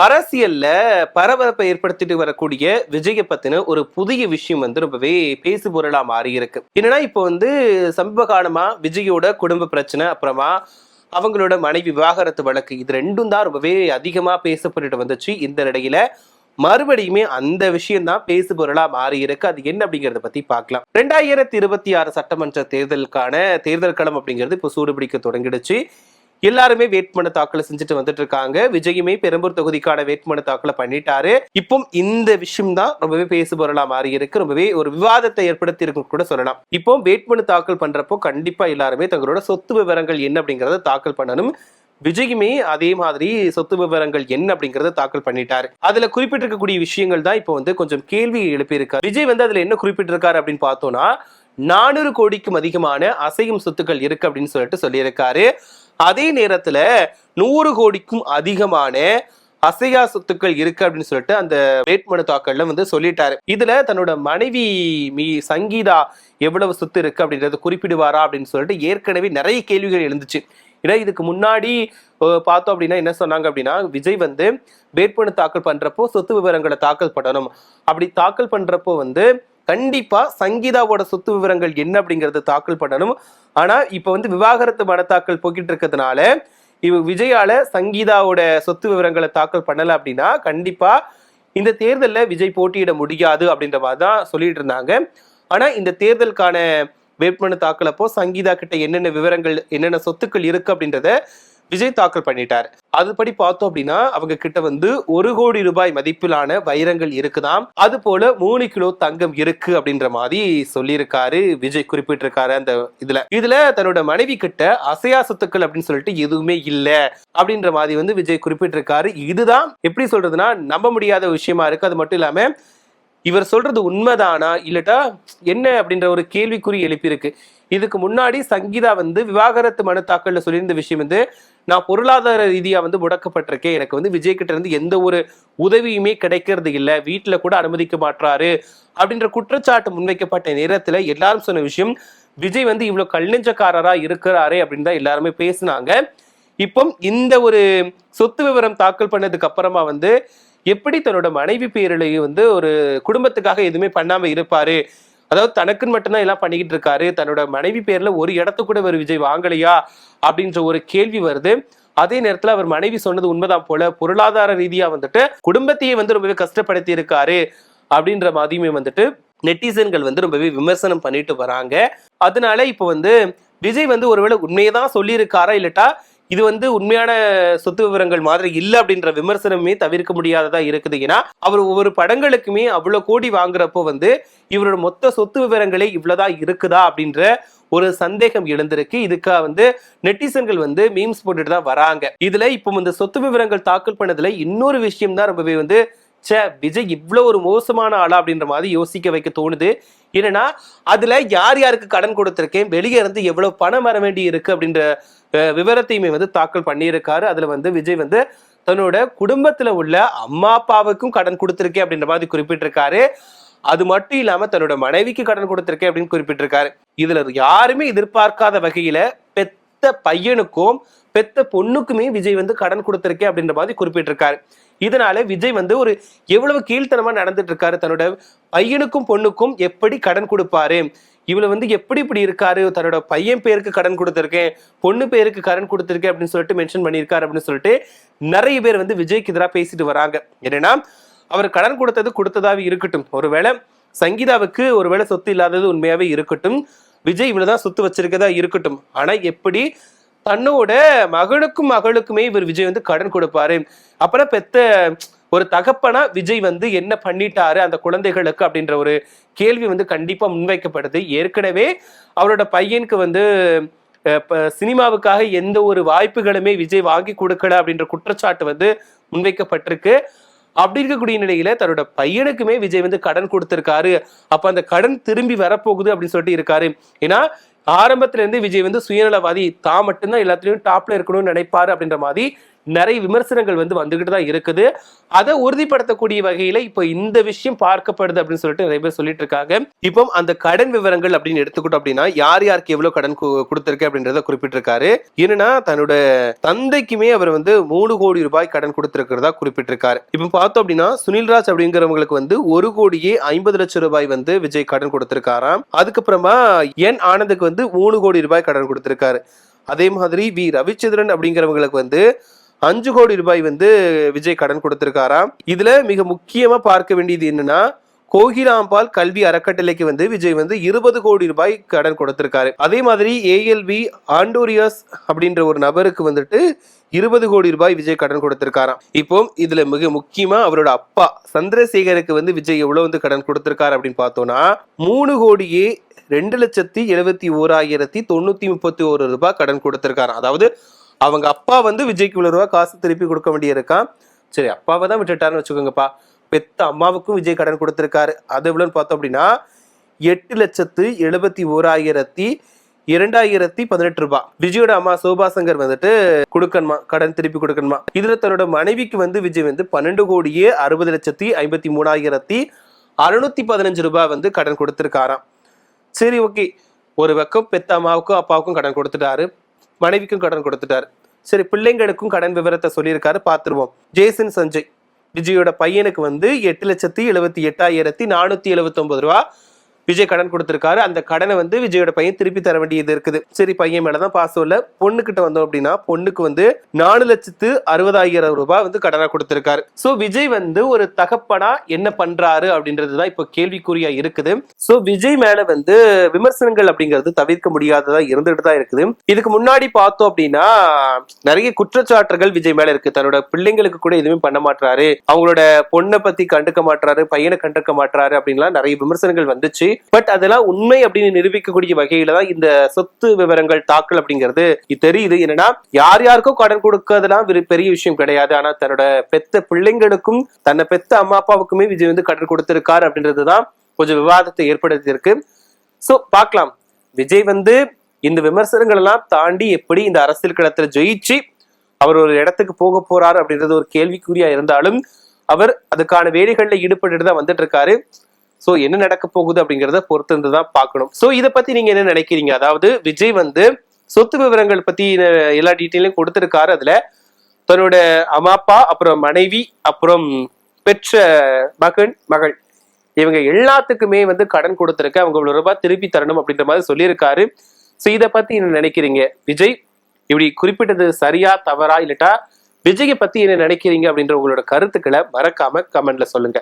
அரசியல்ல பரபரப்பை ஏற்படுத்திட்டு வரக்கூடிய விஜய பத்தின ஒரு புதிய விஷயம் வந்து ரொம்பவே பேசு பொருளா மாறி இருக்கு. என்னன்னா இப்போ வந்து சமீப காலமா விஜயோட குடும்ப பிரச்சனை, அப்புறமா அவங்களோட மனைவி விவாகரத்து வழக்கு, இது ரெண்டும் தான் ரொம்பவே அதிகமா பேசப்பட்டுட்டு வந்துச்சு. இந்த நிலையில மறுபடியுமே அந்த விஷயம் தான் பேசு பொருளா மாறி இருக்கு. அது என்ன அப்படிங்கறத பத்தி பார்க்கலாம். 2026 சட்டமன்ற தேர்தலுக்கான தேர்தல் களம் அப்படிங்கிறது இப்போ சூடுபிடிக்க தொடங்கிடுச்சு. எல்லாருமே வேட்புமனு தாக்கல் செஞ்சுட்டு வந்துட்டு இருக்காங்க. விஜயுமே பெரம்பூர் தொகுதிக்கான வேட்புமனு தாக்கல பண்ணிட்டாரு. இப்போ இந்த விஷயம் தான் ரொம்பவே பேசுபொருளா மாறி இருக்கு. ரொம்பவே ஒரு விவாதத்தை ஏற்படுத்தி இருக்கு கூட சொல்லலாம். இப்போ வேட்புமனு தாக்கல் பண்றப்போ கண்டிப்பா எல்லாருமே தங்களோட சொத்து விவரங்கள் என்ன அப்படிங்கறத தாக்கல் பண்ணணும். விஜயுமே அதே மாதிரி சொத்து விவரங்கள் என்ன அப்படிங்கறத தாக்கல் பண்ணிட்டாரு. அதுல குறிப்பிட்டிருக்கக்கூடிய விஷயங்கள் தான் இப்போ வந்து கொஞ்சம் கேள்வி எழுப்பியிருக்காரு. விஜய் வந்து அதுல என்ன குறிப்பிட்டிருக்காரு அப்படின்னு பார்த்தோம்னா, 400 கோடிக்கும் அதிகமான அசையும் சொத்துக்கள் இருக்கு அப்படின்னு சொல்லிட்டு சொல்லியிருக்காரு. அதே நேரத்துல 100 கோடிக்கும் அதிகமான அசையா சொத்துக்கள் இருக்கு அப்படின்னு சொல்லிட்டு அந்த வேட்புமனு தாக்கல்ல வந்து சொல்லிட்டாரு. இதுல தன்னோட மனைவி சங்கீதா எவ்வளவு சொத்து இருக்கு அப்படின்றத குறிப்பிடுவாரா அப்படின்னு சொல்லிட்டு ஏற்கனவே நிறைய கேள்விகள் எழுந்துச்சு. ஏன்னா இதுக்கு முன்னாடி பார்த்தோம் அப்படின்னா என்ன சொன்னாங்க அப்படின்னா, விஜய் வந்து வேட்புமனு தாக்கல் பண்றப்போ சொத்து விவரங்களை தாக்கல் பண்ணணும். அப்படி தாக்கல் பண்றப்போ வந்து கண்டிப்பா சங்கீதாவோட சொத்து விவரங்கள் என்ன அப்படிங்கறத தாக்கல் பண்ணணும். ஆனா இப்ப வந்து விவாகரத்து மனு தாக்கல் போக்கிட்டு இருக்கிறதுனால விஜயால சங்கீதாவோட சொத்து விவரங்களை தாக்கல் பண்ணல அப்படின்னா கண்டிப்பா இந்த தேர்தலில் விஜய் போட்டியிட முடியாது அப்படின்ற மாதிரி தான் சொல்லிட்டு இருந்தாங்க. ஆனா இந்த தேர்தலுக்கான வேட்புமனு தாக்கலப்போ சங்கீதா கிட்ட என்னென்ன விவரங்கள் என்னென்ன சொத்துக்கள் இருக்கு அப்படின்றத விஜய் தாக்கல் பண்ணிட்டார். அதுபடி பார்த்தோம் அப்படின்னா அவங்க கிட்ட வந்து 1 கோடி ரூபாய் மதிப்பிலான வைரங்கள் இருக்குதாம். அது போல 3 கிலோ தங்கம் இருக்கு அப்படின்ற மாதிரி சொல்லியிருக்காரு. விஜய் குறிப்பிட்டிருக்காரு அந்த இதுல தன்னோட மனைவி கிட்ட அசையா சொத்துக்கள் அப்படின்னு சொல்லிட்டு எதுவுமே இல்ல அப்படின்ற மாதிரி வந்து விஜய் குறிப்பிட்டிருக்காரு. இதுதான் எப்படி சொல்றதுன்னா நம்ப முடியாத விஷயமா இருக்கு. அது மட்டும் இல்லாம இவர் சொல்றது உண்மைதானா இல்லட்டா என்ன அப்படின்ற ஒரு கேள்விக்குறி எழுப்பியிருக்கு. இதுக்கு முன்னாடி சங்கீதா வந்து விவாகரத்து மனு தாக்கல்ல சொல்லியிருந்த விஷயம் வந்து, நான் பொருளாதார ரீதியா வந்து முடக்கப்பட்டிருக்கேன், எனக்கு வந்து விஜய் கிட்ட இருந்து எந்த ஒரு உதவியுமே கிடைக்கிறது இல்லை, வீட்டுல கூட அனுமதிக்க மாட்டாரு அப்படின்ற குற்றச்சாட்டு முன்வைக்கப்பட்ட நேரத்துல எல்லாரும் சொன்ன விஷயம், விஜய் வந்து இவ்வளவு கல்நெஞ்சக்காரரா இருக்கிறாரே அப்படின்னு தான் எல்லாருமே பேசினாங்க. இப்போ இந்த ஒரு சொத்து விவரம் தாக்கல் பண்ணதுக்கு அப்புறமா வந்து எப்படி தன்னோட மனைவி பேரிலேயே வந்து ஒரு குடும்பத்துக்காக எதுவுமே பண்ணாம இருப்பாரு, அதாவது தனக்குன்னு மட்டும்தான் எல்லாம் பண்ணிக்கிட்டு இருக்காரு, தன்னோட மனைவி பேர்ல ஒரு இடத்து கூட ஒரு விஜய் வாங்கலையா அப்படின்ற ஒரு கேள்வி வருது. அதே நேரத்துல அவர் மனைவி சொன்னது உண்மைதான் போல, பொருளாதார ரீதியா வந்துட்டு குடும்பத்தையே வந்து ரொம்பவே கஷ்டப்படுத்தி இருக்காரு அப்படின்ற மாதிரியுமே வந்துட்டு நெட்டிசன்கள் வந்து ரொம்பவே விமர்சனம் பண்ணிட்டு வராங்க. அதனால இப்போ வந்து விஜய் வந்து ஒருவேளை உண்மையதான் சொல்லியிருக்காரா இல்லட்டா இது வந்து உண்மையான சொத்து விவரங்கள் மாதிரி இல்ல அப்படின்ற விமர்சனமே தவிர்க்க முடியாததா இருக்குது. ஏன்னா அவர் ஒவ்வொரு படங்களுக்குமே அவ்வளவு கோடி வாங்குறப்போ வந்து இவரோட மொத்த சொத்து விவரங்களே இவ்வளவுதான் இருக்குதா அப்படின்ற ஒரு சந்தேகம் எழுந்திருக்கு. இதுக்காக வந்து நெட்டிசன்கள் வந்து மீம்ஸ் போட்டுட்டு தான் வராங்க. இதுல இப்போ இந்த சொத்து விவரங்கள் தாக்கல் பண்ணதுல இன்னொரு விஷயம் தான் ரொம்பவே வந்து விஜய் இவ்வளவு ஒரு மோசமான ஆளா அப்படின்ற மாதிரி யோசிக்க வைக்க தோணுது. என்னன்னா அதுல யார் யாருக்கு கடன் கொடுத்திருக்கேன், வெளியே இருந்து எவ்வளவு பணம் வர வேண்டி இருக்கு அப்படின்ற விவரத்தையுமே வந்து தாக்கல் பண்ணியிருக்காரு. அதுல வந்து விஜய் வந்து தன்னோட குடும்பத்துல உள்ள அம்மா அப்பாவுக்கும் கடன் கொடுத்திருக்கேன் அப்படின்ற மாதிரி குறிப்பிட்டிருக்காரு. அது மட்டும் இல்லாம தன்னோட மனைவிக்கு கடன் கொடுத்திருக்கேன் அப்படின்னு குறிப்பிட்டிருக்காரு. இதுல யாருமே எதிர்பார்க்காத வகையில பெத்த பையனுக்கும் பெத்த பொண்ணுக்குமே விஜய் வந்து கடன் கொடுத்திருக்கேன் அப்படின்ற மாதிரி குறிப்பிட்டிருக்காரு. இதனால விஜய் வந்து ஒரு எவ்வளவு கீழ்த்தனமா நடந்துட்டு இருக்காரு, தன்னோட பையனுக்கும் பொண்ணுக்கும் எப்படி கடன் கொடுப்பாரு, இவ்வளவு வந்து எப்படி இப்படி இருக்காரு, தன்னோட பையன் பேருக்கு கடன் கொடுத்திருக்கேன், பொண்ணு பேருக்கு கடன் கொடுத்திருக்கேன் அப்படின்னு சொல்லிட்டு மென்ஷன் பண்ணியிருக்காரு அப்படின்னு சொல்லிட்டு நிறைய பேர் வந்து விஜய்க்கு எதிராக பேசிட்டு வராங்க. என்னன்னா அவர் கடன் கொடுத்ததாவே இருக்கட்டும், ஒருவேளை சங்கீதாவுக்கு ஒருவேளை சொத்து இல்லாதது உண்மையாவே இருக்கட்டும், விஜய் இவ்வளவுதான் சொத்து வச்சிருக்கதா இருக்கட்டும், ஆனா எப்படி தன்னோட மகனுக்கும் மகளுக்குமே இவர் விஜய் வந்து கடன் கொடுப்பாரு, அப்புறம் பெத்த ஒரு தகப்பனா விஜய் வந்து என்ன பண்ணிட்டாரு அந்த குழந்தைகளுக்கு அப்படின்ற ஒரு கேள்வி வந்து கண்டிப்பா முன்வைக்கப்படுது. ஏற்கனவே அவரோட பையனுக்கு வந்து சினிமாவுக்காக எந்த ஒரு வாய்ப்புகளுமே விஜய் வாங்கி கொடுக்கல அப்படின்ற குற்றச்சாட்டு வந்து முன்வைக்கப்பட்டிருக்கு. அப்படி இருக்கக்கூடிய நிலையில தன்னோட பையனுக்குமே விஜய் வந்து கடன் கொடுத்திருக்காரு. அப்ப அந்த கடன் திரும்பி வரப்போகுது அப்படின்னு சொல்லிட்டு இருக்காரு. ஏன்னா ஆரம்பத்துல இருந்து விஜய் வந்து சுயநலவாதி, தான் மட்டும்தான் எல்லாத்துலயும் டாப்ல இருக்கணும்னு நினைப்பாரு அப்படின்ற மாதிரி நிறைய விமர்சனங்கள் வந்துகிட்டு தான் இருக்குது. அதை உறுதிப்படுத்தக்கூடிய வகையில இப்போ இந்த விஷயம் பார்க்கப்படுது அப்படின்னு சொல்லிட்டு நிறைய பேர் சொல்லிட்டு இருக்காங்க. இப்போ அந்த கடன் விவரங்கள் அப்படின்னு எடுத்துக்கிட்டோம் அப்படின்னா யார் யாருக்கு எவ்வளவு கடன் கொடுத்திருக்கு அப்படின்றத குறிப்பிட்டிருக்காரு. என்னன்னா தன்னோட தந்தைக்குமே அவர் 3 கோடி ரூபாய் கடன் கொடுத்திருக்கிறதா குறிப்பிட்டிருக்காரு. இப்ப பார்த்தோம் அப்படின்னா சுனில்ராஜ் அப்படிங்கிறவங்களுக்கு 1 கோடியே 50 லட்சம் ரூபாய் விஜய் கடன் கொடுத்திருக்காராம். அதுக்கப்புறமா என் ஆனந்துக்கு 3 கோடி ரூபாய் கடன் கொடுத்திருக்காரு. அதே மாதிரி வி ரவிச்சந்திரன் அப்படிங்கிறவங்களுக்கு 5 கோடி ரூபாய் விஜய் கடன் கொடுத்திருக்காராம். இதுல மிக முக்கியமா பார்க்க வேண்டியது என்னன்னா கோகிலாம்பால் கல்வி அறக்கட்டளைக்கு விஜய் 20 கோடி ரூபாய் கடன் கொடுத்திருக்காரு. அதே மாதிரி ஏஎல்வி ஆண்டோரியாஸ் அப்படின்ற ஒரு நபருக்கு 20 கோடி ரூபாய் விஜய் கடன் கொடுத்திருக்காராம். இப்போ இதுல மிக முக்கியமா அவரோட அப்பா சந்திரசேகருக்கு விஜய் எவ்வளவு கடன் கொடுத்திருக்காரு அப்படின்னு பார்த்தோம்னா 3 கோடியே 2,71,931 ரூபாய் கடன் கொடுத்திருக்காரு. அதாவது அவங்க அப்பா விஜய்க்கு இவ்வளவு ரூபாய் காசு திருப்பி கொடுக்க வேண்டியிருக்கான். சரி, அப்பாவை தான் விட்டுட்டாருன்னு வச்சுக்கோங்கப்பா. பெத்த அம்மாவுக்கும் விஜய் கடன் கொடுத்திருக்காரு. அது எவ்வளவுன்னு பார்த்தோம் அப்படின்னா 8,71,218 ரூபாய். விஜயோட அம்மா சோபா சங்கர் கொடுக்கணுமா, கடன் திருப்பி கொடுக்கணுமா. இதுல தன்னோட மனைவிக்கு விஜய் 12 கோடியே 60,53,615 ரூபாய் கடன் கொடுத்திருக்காராம். சரி, ஓகே, ஒரு பக்கம் பெத்த அம்மாவுக்கும் அப்பாவுக்கும் கடன் கொடுத்துட்டாரு, மனைவிக்கும் கடன் கொடுத்துட்டாரு. சரி, பிள்ளைங்களுக்கும் கடன் விவரத்தை சொல்லியிருக்காரு, பார்த்துருவோம். ஜேசன் சஞ்சய் விஜயோட பையனுக்கு 8,78,479 ரூபா விஜய் கடன் கொடுத்திருக்காரு. அந்த கடனை விஜயோட பையன் திருப்பி தர வேண்டியது இருக்குது. சரி, பையன் மேலதான் பாசம் இல்ல. பொண்ணுகிட்ட வந்தோம் அப்படின்னா பொண்ணுக்கு 4,60,000 ரூபாய் கடனா கொடுத்திருக்காரு. சோ விஜய் ஒரு தகப்பனா என்ன பண்றாரு அப்படின்றதுதான் இப்ப கேள்விக்குறியா இருக்குது. சோ விஜய் மேல விமர்சனங்கள் அப்படிங்கிறது தவிர்க்க முடியாததா இருந்துட்டு தான் இருக்குது. இதுக்கு முன்னாடி பார்த்தோம் அப்படின்னா நிறைய குற்றச்சாட்டுகள் விஜய் மேல இருக்கு. தன்னோட பிள்ளைங்களுக்கு கூட எதுவுமே பண்ண மாட்டாரு, அவங்களோட பொண்ணை பத்தி கண்டுக்க மாட்டாரு, பையனை கண்டுக்க மாட்டாரு அப்படின்லாம் நிறைய விமர்சனங்கள் வந்துச்சு. பட் அதெல்லாம் உண்மை அப்படின்னு நிரூபிக்கக்கூடிய வகையில தான் இந்த சொத்து விவரங்கள் தாக்கல் அப்படிங்கிறது தெரியுது. என்னன்னா யார் யாருக்கும் கடன் கொடுக்கறதுலாம் பெரிய விஷயம் கிடையாது. ஆனா தன்னோட பெத்த பிள்ளைங்களுக்கும் தன்னை பெத்த அம்மா அப்பாவுக்குமே விஜய் கடன் கொடுத்திருக்காரு அப்படின்றதுதான் கொஞ்சம் விவாதத்தை ஏற்படுத்தி இருக்கு. சோ பார்க்கலாம் விஜய் இந்த விமர்சனங்கள் எல்லாம் தாண்டி எப்படி இந்த அரசியல் களத்துல ஜெயிச்சு அவர் ஒரு இடத்துக்கு போக போறாரு அப்படின்றது ஒரு கேள்விக்குறியா இருந்தாலும் அவர் அதுக்கான வேலைகள்ல ஈடுபட்டு தான் வந்துட்டு இருக்காரு. சோ என்ன நடக்க போகுது அப்படிங்கறத பொறுத்து இருந்துதான் பார்க்கணும். சோ இதை பத்தி நீங்க என்ன நினைக்கிறீங்க? அதாவது விஜய் சொத்து விவரங்கள் பத்தி எல்லா டீட்டெயிலும் கொடுத்திருக்காரு. அதுல தன்னோட அம்மா அப்பா, அப்புறம் மனைவி, அப்புறம் பெற்ற மகள் இவங்க எல்லாத்துக்குமே கடன் கொடுத்திருக்க, அவங்க இவ்வளவு ரூபாய் திருப்பி தரணும் அப்படின்ற மாதிரி சொல்லியிருக்காரு. சோ இதை பத்தி என்ன நினைக்கிறீங்க? விஜய் இப்படி குறிப்பிட்டது சரியா தவறா, இல்லட்டா விஜயை பத்தி என்ன நினைக்கிறீங்க அப்படின்ற உங்களோட கருத்துக்களை மறக்காம கமெண்ட்ல சொல்லுங்க.